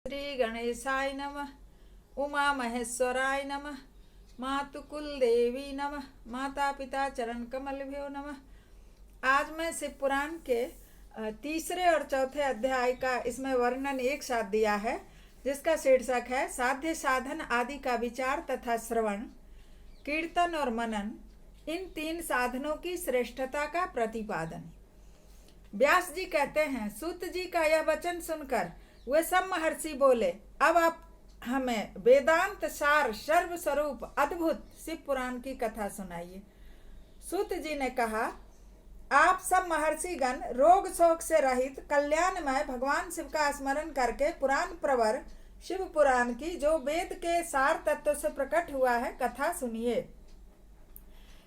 श्री गणेशाय नमः। उमा महेश्वराय नमः। मातुकुल देवी नमः। माता पिता चरण कमलभ्यो नमः। आज मैं शिव पुराण के तीसरे और चौथे अध्याय का इसमें वर्णन एक साथ दिया है, जिसका शीर्षक है साध्य साधन आदि का विचार तथा श्रवण, कीर्तन और मनन, इन तीन साधनों की श्रेष्ठता का प्रतिपादन। व्यास जी कहते हैं, सूत जी का यह वचन सुनकर वे सब महर्षि बोले, अब आप हमें वेदांत सार सर्वस्वरूप अद्भुत शिव पुराण की कथा सुनाइए। सूत जी ने कहा, आप सब महर्षिगण रोग शोक से रहित कल्याणमय भगवान शिव का स्मरण करके पुराण प्रवर शिव पुराण की, जो वेद के सार तत्व से प्रकट हुआ है, कथा सुनिए।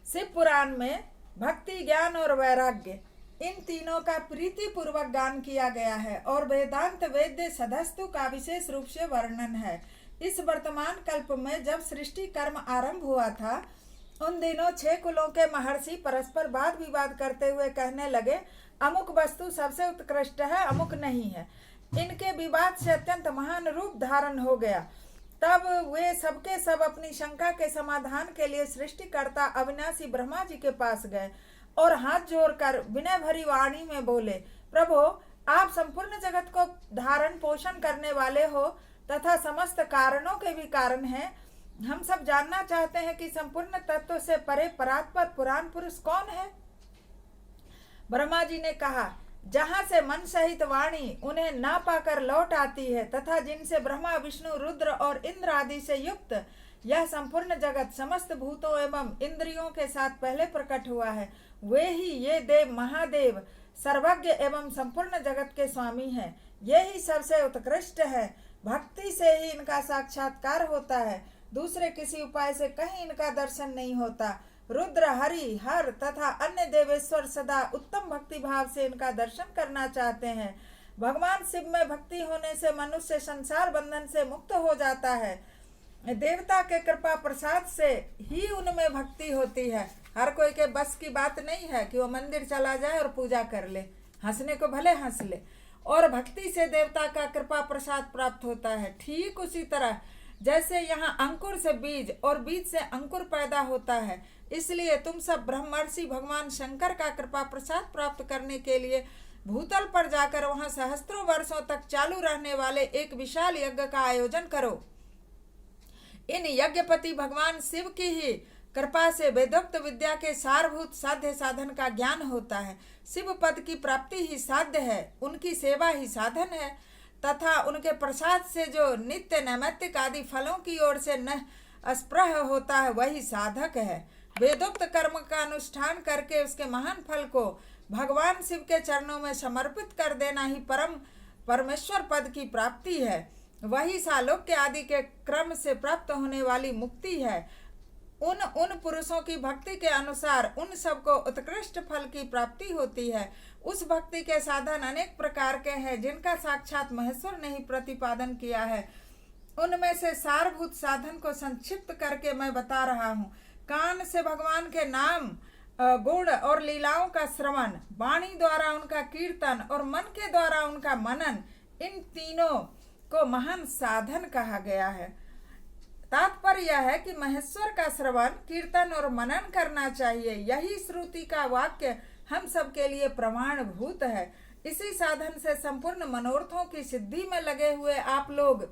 शिव पुराण में भक्ति, ज्ञान और वैराग्य, इन तीनों का प्रीति पूर्वक गान किया गया है और वेदांत वेद्य सदस्तु का विशेष रूप से वर्णन है। इस वर्तमान कल्प में जब सृष्टि कर्म आरंभ हुआ था, उन दिनों 6 कुलों के महर्षि परस्पर वाद विवाद करते हुए कहने लगे, अमुक वस्तु सबसे उत्कृष्ट है, अमुक नहीं है। इनके विवाद से अत्यंत महान रूप धारण हो गया। तब वे सबके सब अपनी शंका के समाधान के लिए सृष्टिकर्ता अविनाशी ब्रह्मा जी के पास गए और हाथ जोड़कर विनय भरी वाणी में बोले, प्रभु, आप संपूर्ण जगत को धारण पोषण करने वाले हो तथा समस्त कारणों के भी कारण हैं। हम सब जानना चाहते हैं कि संपूर्ण तत्व से परे परात्पर पुराण पुरुष कौन है। ब्रह्मा जी ने कहा, जहाँ से मन सहित वाणी उन्हें ना पाकर लौट आती है तथा जिनसे ब्रह्मा, विष्णु, रुद्र और इंद्र आदि से युक्त यह संपूर्ण जगत समस्त भूतों एवं इंद्रियों के साथ पहले प्रकट हुआ है, वे ही ये देव महादेव सर्वज्ञ एवं संपूर्ण जगत के स्वामी हैं। ये ही सबसे उत्कृष्ट है। भक्ति से ही इनका साक्षात्कार होता है, दूसरे किसी उपाय से कहीं इनका दर्शन नहीं होता। रुद्र, हरि, हर तथा अन्य देवेश्वर सदा उत्तम भक्ति भाव से इनका दर्शन करना चाहते हैं। भगवान शिव में भक्ति होने से मनुष्य संसार बंधन से मुक्त हो जाता है। देवता के कृपा प्रसाद से ही उनमें भक्ति होती है। हर कोई के बस की बात नहीं है कि वो मंदिर चला जाए और पूजा कर ले, हंसने को भले हंस ले, और भक्ति से देवता का कृपा प्रसाद प्राप्त होता है। ठीक उसी तरह जैसे यहाँ अंकुर से बीज और बीज से अंकुर पैदा होता है, इसलिए तुम सब ब्रह्मर्षि भगवान शंकर का कृपा प्रसाद प्राप्त करने के लिए भूतल पर जाकर वहां सहस्त्रों वर्षों तक चालू रहने वाले एक विशाल यज्ञ का आयोजन करो। इन यज्ञपति भगवान शिव की ही कृपा से वेदोक्त विद्या के सारभूत साध्य साधन का ज्ञान होता है। शिव पद की प्राप्ति ही साध्य है, उनकी सेवा ही साधन है तथा उनके प्रसाद से जो नित्य नैमित्तिक आदि फलों की ओर से न अस्पृह होता है, वही साधक है। वेदोक्त कर्म का अनुष्ठान करके उसके महान फल को भगवान शिव के चरणों में समर्पित कर देना ही परमेश्वर पद की प्राप्ति है। वही सालोक्य आदि के क्रम से प्राप्त होने वाली मुक्ति है। उन पुरुषों की भक्ति के अनुसार उन सबको उत्कृष्ट फल की प्राप्ति होती है। उस भक्ति के साधन अनेक प्रकार के हैं, जिनका साक्षात महेश्वर ने ही प्रतिपादन किया है। उनमें से सारभूत साधन को संक्षिप्त करके मैं बता रहा हूँ। कान से भगवान के नाम, गुण और लीलाओं का श्रवण, वाणी द्वारा उनका कीर्तन और मन के द्वारा उनका मनन, इन तीनों को महान साधन कहा गया है। तात्पर्य यह है कि महेश्वर का श्रवण, कीर्तन और मनन करना चाहिए। यही श्रुति का वाक्य हम सब के लिए प्रमाणभूत है। इसी साधन से संपूर्ण मनोरथों की सिद्धि में लगे हुए आप लोग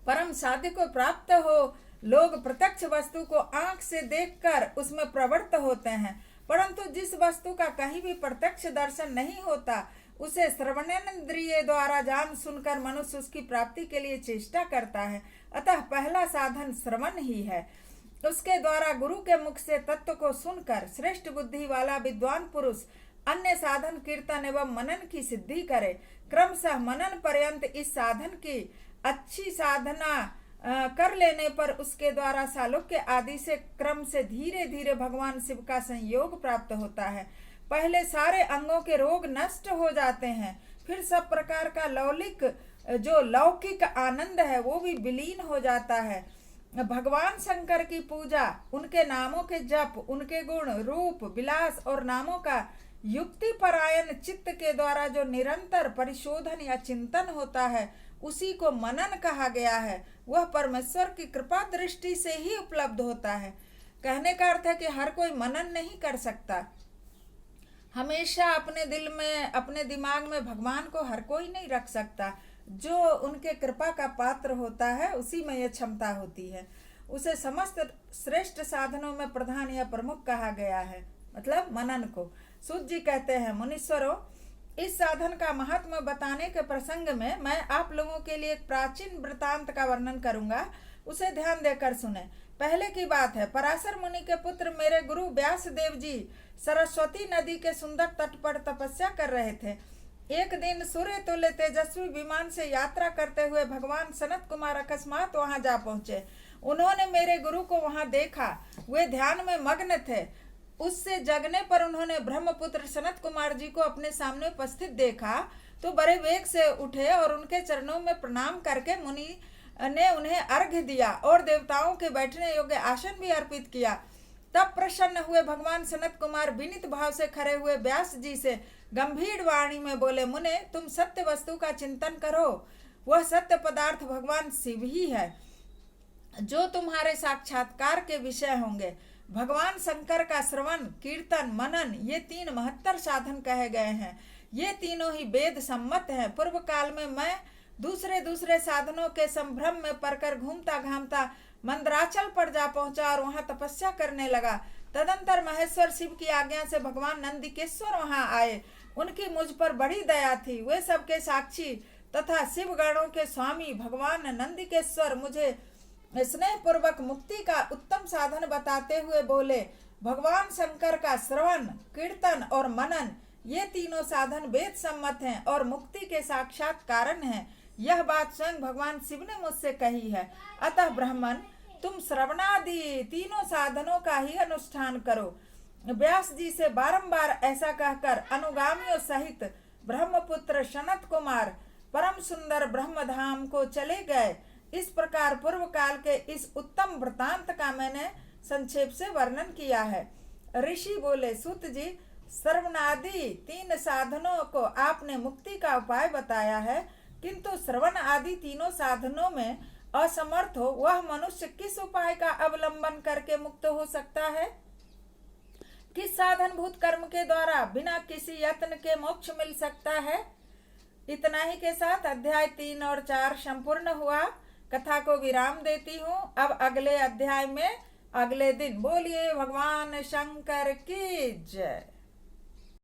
परम साध्य को प्राप्त हो। लोग प्रत्यक्ष वस्तु को आंख से देखकर उसमें प्रवृत्त होते हैं, परंतु जिस वस्तु का कहीं भी प्रत्यक्ष दर्शन नहीं होता, उसे श्रवणेन्द्रिय द्वारा जान सुनकर मनुष्य उसकी प्राप्ति के लिए चेष्टा करता है। अतः पहला साधन श्रवण ही है। उसके द्वारा गुरु के मुख से तत्व को सुनकर श्रेष्ठ बुद्धि वाला विद्वान पुरुष अन्य साधन कीर्तन एवं मनन की सिद्धि करे। क्रमशः मनन पर्यंत इस साधन की अच्छी साधना कर लेने पर उसके द्वारा सालोक्य आदि से क्रम से धीरे धीरे भगवान शिव का संयोग प्राप्त होता है। पहले सारे अंगों के रोग नष्ट हो जाते हैं, फिर सब प्रकार का लौकिक आनंद है वो भी विलीन हो जाता है। भगवान शंकर की पूजा, उनके नामों के जप, उनके गुण, रूप, विलास और नामों का युक्ति परायण चित्त के द्वारा जो निरंतर परिशोधन या चिंतन होता है, उसी को मनन कहा गया है। वह परमेश्वर की कृपा दृष्टि से ही उपलब्ध होता है। कहने का अर्थ है कि हर कोई मनन नहीं कर सकता। हमेशा अपने दिल में, अपने दिमाग में भगवान को हर कोई नहीं रख सकता। जो उनके कृपा का पात्र होता है उसी में यह क्षमता होती है। उसे समस्त श्रेष्ठ साधनों में प्रधान या प्रमुख कहा गया है, मतलब मनन को। सूत जी कहते हैं, मुनीश्वरों, इस साधन का महात्म्य बताने के प्रसंग में मैं आप लोगों के लिए एक प्राचीन वृतांत का वर्णन करूंगा, उसे ध्यान देकर सुने। पहले की बात है, पराशर मुनि के पुत्र मेरे गुरु व्यास देव जी सरस्वती नदी के सुंदर तट पर तपस्या कर रहे थे। एक दिन सूर्य तुल्य तेजस्वी विमान से यात्रा करते हुए भगवान सनत कुमार अकस्मात वहां जा पहुंचे। उन्होंने मेरे गुरु को वहां देखा। वे ध्यान में मग्न थे। उससे जगने पर उन्होंने ब्रह्मपुत्र सनत कुमार जी को अपने सामने उपस्थित देखा तो बड़े वेग से उठे और उनके चरणों में प्रणाम करके मुनि ने उन्हें अर्घ्य दिया और देवताओं के बैठने योग्य आसन भी अर्पित किया। तब प्रसन्न हुए भगवान सनत कुमार विनीत भाव से खड़े हुए व्यास जी से गंभीर वाणी में बोले, मुने, तुम सत्य वस्तु का चिंतन करो। वह सत्य पदार्थ भगवान शिव ही है जो तुम्हारे साक्षात्कार के विषय होंगे। भगवान शंकर का श्रवण, कीर्तन, मनन, ये 3 महत्तर साधन कहे गए हैं। ये तीनों ही वेद सम्मत हैं। पूर्व काल में मैं दूसरे साधनों के संभ्रम में पड़कर घूमता घामता मंदराचल पर जा पहुंचा और वहां तपस्या करने लगा। तदंतर महेश्वर शिव की आज्ञा से भगवान नंदिकेश्वर वहां आए। उनकी मुझ पर बड़ी दया थी। वे सबके साक्षी तथा शिव गणों के स्वामी भगवान नंदिकेश्वर मुझे स्नेह पूर्वक मुक्ति का उत्तम साधन बताते हुए बोले, भगवान शंकर का श्रवण, कीर्तन और मनन, ये तीनों साधन वेद सम्मत हैं और मुक्ति के साक्षात कारण हैं। यह बात स्वयं भगवान शिव ने मुझसे कही है। अतः ब्राह्मण, तुम श्रवणादि तीनों साधनों का ही अनुष्ठान करो। व्यास जी से बारंबार ऐसा कहकर अनुगामियों सहित ब्रह्मपुत्र सनत कुमार परम सुंदर ब्रह्मधाम को चले गए। इस प्रकार पूर्व काल के इस उत्तम वृतांत का मैंने संक्षेप से वर्णन किया है। ऋषि बोले, सूत जी, श्रवणादि 3 साधनों को आपने मुक्ति का उपाय बताया है, किंतु श्रवण आदि तीनों साधनों में असमर्थ हो वह मनुष्य किस उपाय का अवलंबन करके मुक्त हो सकता है? किस साधनभूत कर्म के द्वारा बिना किसी यत्न के मोक्ष मिल सकता है? इतना ही के साथ अध्याय 3 और 4 संपूर्ण हुआ। कथा को विराम देती हूँ। अब अगले अध्याय में अगले दिन। बोलिए भगवान शंकर की जय।